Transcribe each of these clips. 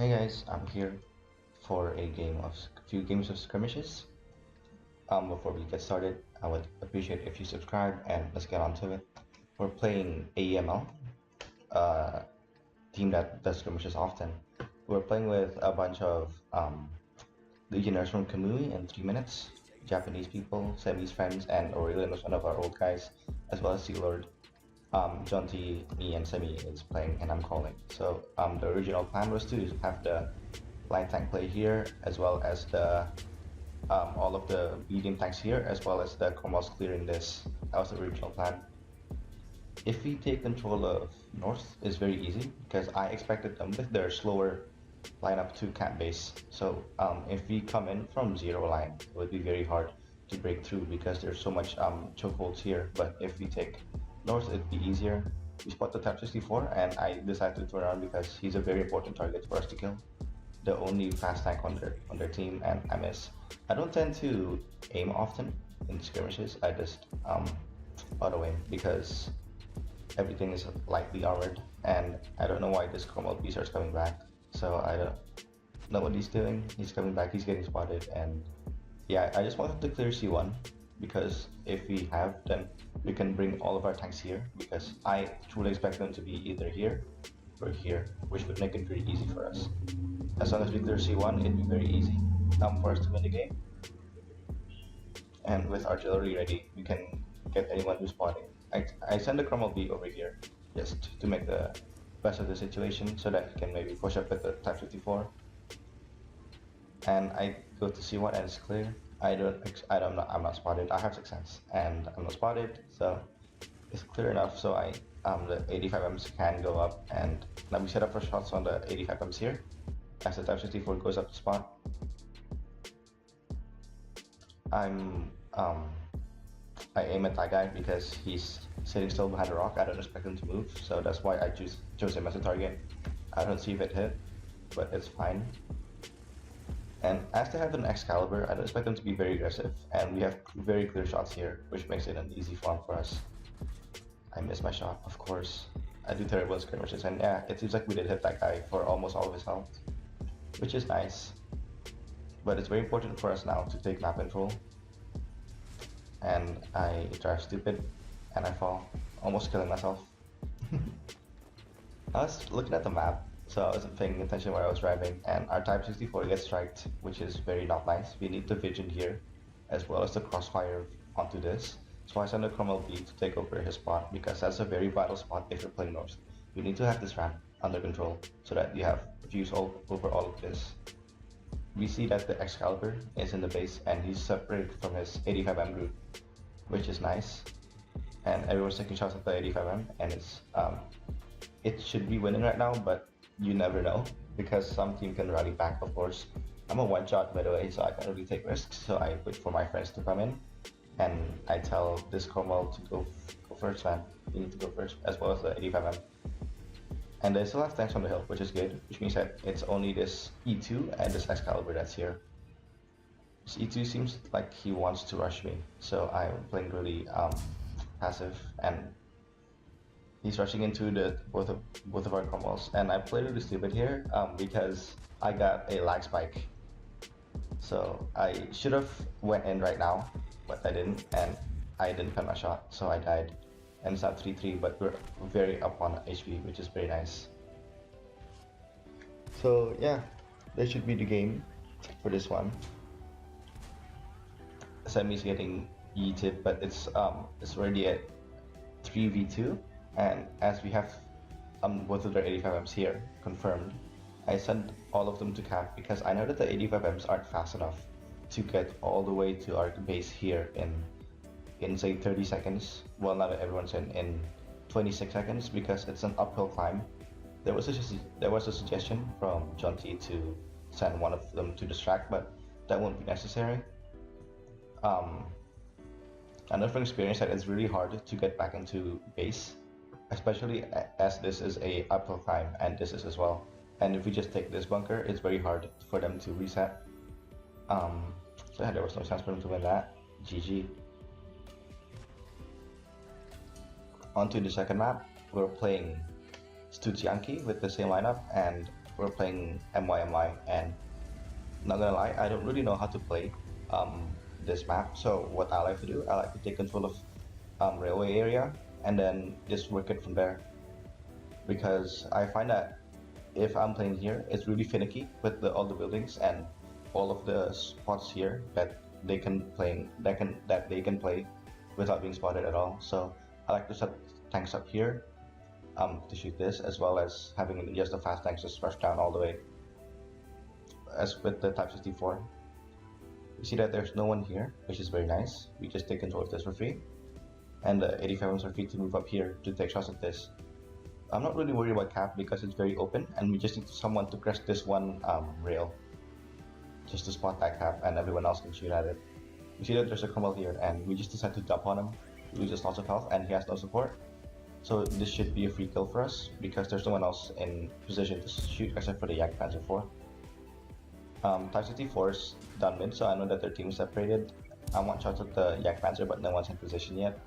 Hey guys, I'm here for a few games of skirmishes. Before we get started, I would appreciate if you subscribe and let's get on to it. We're playing AEML, a team that does skirmishes often. We're playing with a bunch of legionnaires from Kamui in 3 minutes, Japanese people, Semi's friends, and Aurelian was one of our old guys, as well as Sea Lord. Jonty, me, and Semi is playing, and I'm calling. So the original plan was to have the line tank play here, as well as the all of the medium tanks here, as well as the Cormos clearing this. That was the original plan. If we take control of North, it's very easy because I expected them with their slower lineup to camp base. So if we come in from zero line, it would be very hard to break through because there's so much chokeholds here. But if we take North, it'd be easier. We spot the Type 64 and I decided to turn around because he's a very important target for us to kill. The only fast tank on their team, and I miss. I don't tend to aim often in skirmishes. I just auto aim because everything is lightly armored, and I don't know why this Cormel B starts coming back. So I don't know what he's doing. He's coming back. He's getting spotted, and yeah, I just wanted to clear C1 because if we have, then we can bring all of our tanks here because I truly expect them to be either here or here, which would make it very easy for us. As long as we clear C1, it'd be very easy for us to win the game. And with artillery ready, we can get anyone who's spotting. I send the Cromwell B over here just to make the best of the situation so that he can maybe push up with the Type 54. And I go to C1 and it's clear. I'm not spotted. I have 6 cents and I'm not spotted, so it's clear enough. So the 85Ms can go up, and now we set up for shots on the 85Ms here. As the Type 64 goes up to spot, I aim at that guy because he's sitting still behind a rock. I don't expect him to move, so that's why I chose him as a target. I don't see if it hit, but it's fine. And as they have an Excalibur, I don't expect them to be very aggressive, and we have very clear shots here, which makes it an easy farm for us. I missed my shot, of course. I do terrible in skirmishes, and yeah, it seems like we did hit that guy for almost all of his health, which is nice. But it's very important for us now to take map control. And I drive stupid, and I fall, almost killing myself. I was looking at the map, so I wasn't paying attention where I was driving, and our Type 64 gets striked, which is very not nice. We need the Vision here, as well as the Crossfire onto this. So I send a Cromwell B to take over his spot, because that's a very vital spot if you're playing North. You need to have this ramp under control, so that you have views over all of this. We see that the Excalibur is in the base, and he's separated from his 85M group, which is nice. And everyone's taking shots at the 85M, and it should be winning right now, but you never know because some team can rally back, of course. I'm a one-shot by the way, so I can't really take risks, so I wait for my friends to come in, and I tell this Cromwell to go first, man. You need to go first, as well as the 85M. And they still have tanks on the hill, which is good, which means that it's only this E2 and this Excalibur that's here. This E2 seems like he wants to rush me, so I'm playing really passive, and he's rushing into both of our Cromwells, and I played really stupid here because I got a lag spike. So I should have went in right now, but I didn't, and I didn't cut my shot, so I died. And it's not 3-3, but we're very up on HP, which is very nice. So yeah, that should be the game for this one. Semi's getting yeeted, but it's already at 3v2. And as we have both of their 85Ms here confirmed, I sent all of them to cap because I know that the 85Ms aren't fast enough to get all the way to our base here in say 30 seconds. Well, not everyone's in 26 seconds because it's an uphill climb. There was a suggestion from Jonty to send one of them to distract, but that won't be necessary. I know from experience that it's really hard to get back into base, especially as this is a uphill climb and this is as well. And if we just take this bunker, it's very hard for them to reset. So yeah, there was no chance for them to win that. GG. Onto the second map, we're playing Studzianki with the same lineup, and we're playing MYMY, and not gonna lie, I don't really know how to play this map. So what I like to do, I like to take control of railway area and then just work it from there. Because I find that if I'm playing here, it's really finicky with all the buildings and all of the spots here that they can play without being spotted at all. So I like to set tanks up here to shoot this, as well as having just the fast tanks just rush down all the way. As with the Type 64, you see that there's no one here, which is very nice. We just take control of this for free, and the 85s are free to move up here to take shots at this. I'm not really worried about cap because it's very open, and we just need someone to crest this one rail just to spot that cap, and everyone else can shoot at it. You see that there's a Cromwell here, and we just decide to dump on him. He loses lots of health, and he has no support. So this should be a free kill for us because there's no one else in position to shoot except for the Yak Panzer 4. Type 64's done mid, so I know that their team is separated. I want shots at the Yak Panzer, but no one's in position yet.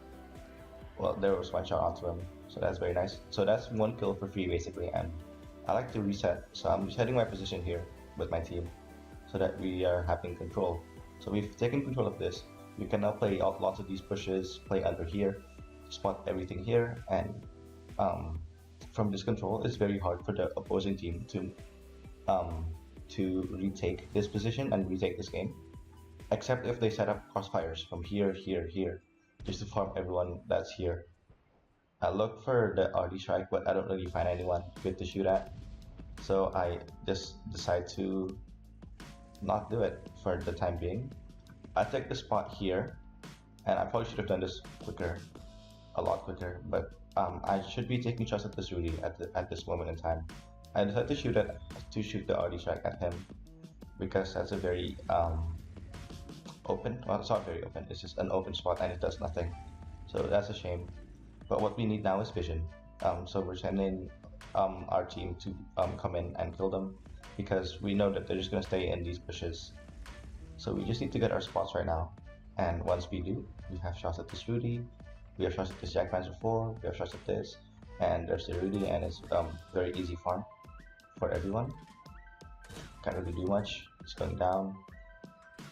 Well, there was one shot onto him, so that's very nice. So that's one kill for free basically, and I like to reset. So I'm resetting my position here with my team so that we are having control. So we've taken control of this. We can now play out lots of these pushes, play under here, spot everything here, and from this control, it's very hard for the opposing team to retake this position and retake this game, except if they set up crossfires from here, here, here, just to farm everyone that's here. I look for the RD strike, but I don't really find anyone good to shoot at, so I just decide to not do it for the time being. I take the spot here, and I probably should have done this quicker, a lot quicker, but I should be taking shots at this Rudy at this moment in time. I decided to shoot the RD strike at him because that's a very open. Well, it's not very open. It's just an open spot and it does nothing. So that's a shame. But what we need now is vision. So we're sending our team to come in and kill them because we know that they're just gonna stay in these bushes. So we just need to get our spots right now. And once we do, we have shots at this Rudy. We have shots at this Jack Panzer 4. We have shots at this, and there's the Rudy, and it's very easy farm for everyone. Can't really do much. It's going down,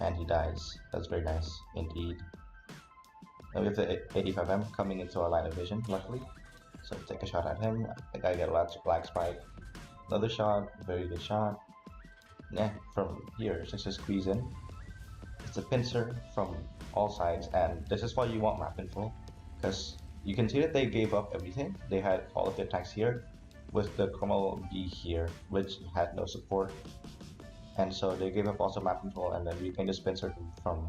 and he dies. That's very nice indeed. Now we have the 85M coming into our line of vision, luckily. So take a shot at him. I think I get a black spike. Another shot, very good shot. Yeah, from here, just to squeeze in. It's a pincer from all sides, and this is why you want map control, because you can see that they gave up everything. They had all of their tanks here, with the Cromwell B here, which had no support, and so they gave up also map control, and then we can just pincer from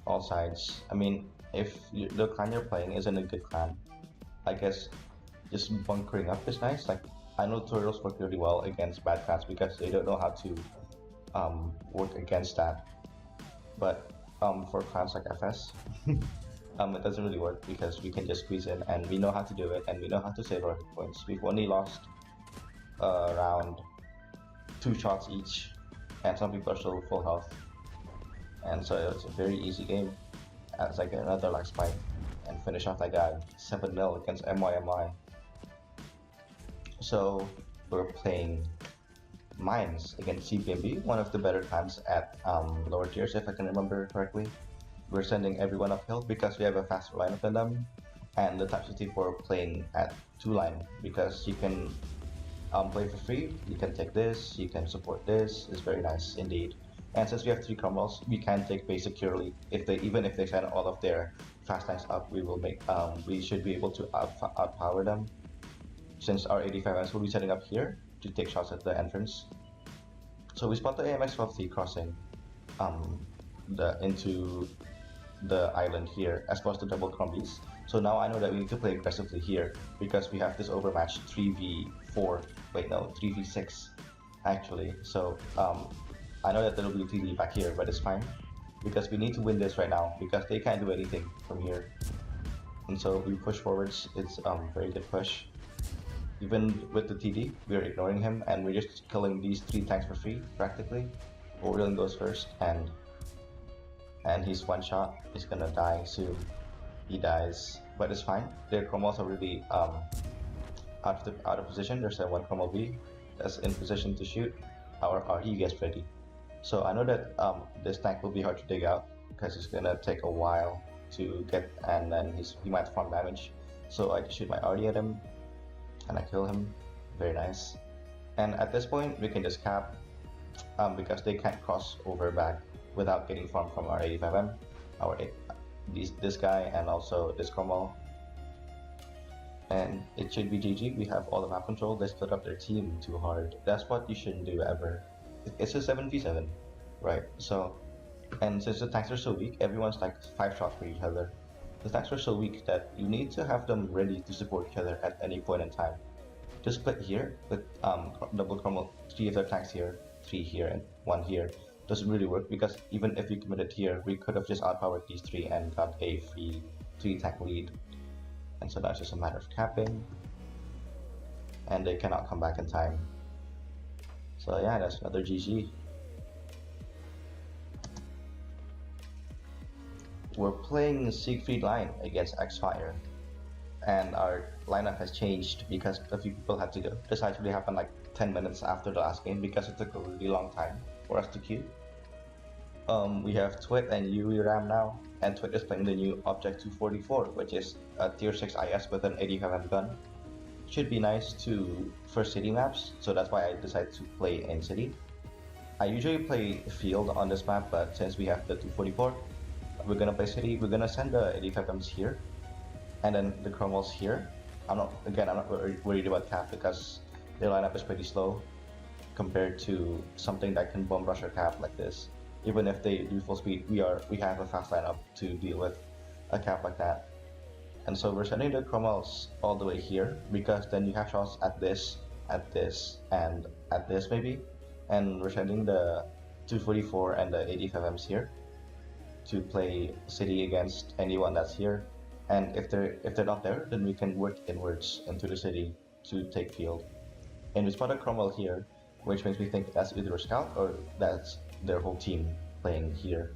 all sides. I mean, if the clan you're playing isn't a good clan, I guess just bunkering up is nice. Like, I know tutorials work really well against bad clans because they don't know how to work against that. But for clans like FS, it doesn't really work because we can just squeeze in and we know how to do it and we know how to save our hit points. We've only lost around 2 shots each, and some people are still full health. And so it's a very easy game as I get another lag spike and finish off that guy 7-0 against MYMY. So we're playing Mines against TVBee, one of the better clans at lower tiers if I can remember correctly. We're sending everyone uphill because we have a faster lineup than them, and the Type 64 playing at 2-line because you can play for free, you can take this, you can support this. It's very nice indeed. And since we have 3 Cromwells, we can take base securely. Even if they send all of their fast tanks up, we should be able to outpower them, since our 85s will be setting up here to take shots at the entrance. So we spot the AMX 12T crossing into the island here, as well as the double Crombies. So now I know that we need to play aggressively here because we have this overmatched 3v4. Wait, no, 3v6 actually. So I know that there will be a TD back here, but it's fine because we need to win this right now because they can't do anything from here. And so we push forwards. It's a very good push. Even with the TD, we're ignoring him and we're just killing these 3 tanks for free, practically. Wherein goes first, and he's one shot. He's gonna die soon. He dies, but it's fine. Their Cromwells are really out of position. There's a 1 Cromwell B. that's in position to shoot, our RE gets ready. So I know that this tank will be hard to dig out because it's gonna take a while to get, and then he might farm damage. So I shoot my RE at him, and I kill him. Very nice. And at this point, we can just cap because they can't cross over back without getting farm from our 85M, our this guy, and also this Cromwell. And it should be GG. We have all the map control. They split up their team too hard. That's what you shouldn't do ever. It's a 7v7, right? So, and since the tanks are so weak, everyone's like 5 shots for each other. The tanks are so weak that you need to have them ready to support each other at any point in time. Just split here with double Cromwell, 3 of their tanks here, 3 here, and 1 here. Doesn't really work because even if we committed here, we could have just outpowered these 3 and got a free 3 tank lead. And so that's just a matter of capping, and they cannot come back in time. So yeah, that's another GG. We're playing Siegfried line against X-Fire, and our lineup has changed because a few people had to go. This actually happened like 10 minutes after the last game because it took a really long time for us to queue. We have Twit and Yuri Ram now, and Twit is playing the new Object 244, which is a tier 6 IS with an 85M gun. Should be nice for city maps, so that's why I decided to play in city. I usually play field on this map, but since we have the 244, we're gonna play city. We're gonna send the 85Ms here, and then the Cromwells here. I'm not worried about cap because their lineup is pretty slow compared to something that can bomb rush or cap like this. Even if they do full speed, we have a fast lineup to deal with a cap like that. And so we're sending the Cromwells all the way here because then you have shots at this, and at this maybe. And we're sending the 244 and the 85Ms here to play city against anyone that's here. And if they're not there, then we can work inwards into the city to take field. And we spot a Cromwell here, which makes me think that's either a scout or that's their whole team playing here,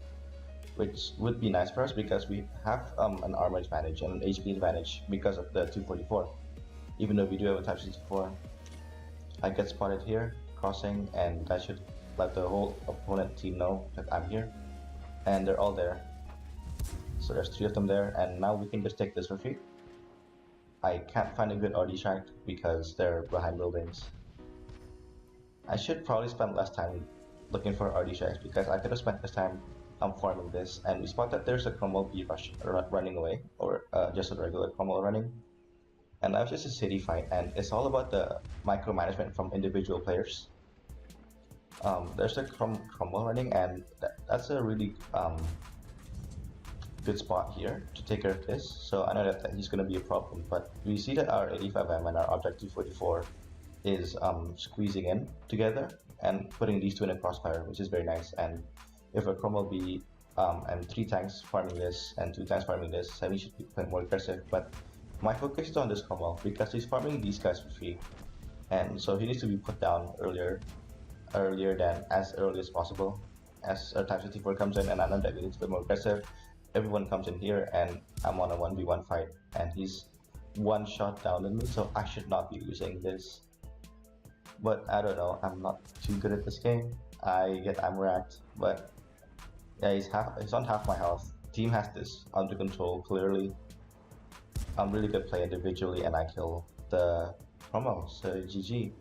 which would be nice for us because we have an armor advantage and an HP advantage because of the 244. Even though we do have a type 64, I get spotted here crossing, and that should let the whole opponent team know that I'm here, and they're all there. So there's 3 of them there, and now we can just take this for free. I can't find a good RD shack because they're behind buildings. I should probably spend less time looking for RD shacks because I could have spent this time farming this, and we spot that there's a Cromwell B rush running away, or just a regular Cromwell running. And that was just a city fight, and it's all about the micromanagement from individual players. There's a Cromwell running, and that's a really good spot here to take care of this. So I know that he's going to be a problem, but we see that our 85M and our Object 244 is squeezing in together and putting these 2 in a crossfire, which is very nice. And if a Cromwell B and 3 tanks farming this and 2 tanks farming this, Semi should be playing more aggressive. But my focus is on this Cromwell because he's farming these guys for free, and so he needs to be put down earlier than as early as possible. As our type 64 comes in, and I know that we need to be more aggressive, everyone comes in here, and I'm on a 1v1 fight, and he's 1 shot down on me, so I should not be losing this. But I don't know, I'm not too good at this game. I get ammo racked, but yeah, he's on half my health. Team has this under control, clearly. I'm really good play individually, and I kill the Cromwell, so GG.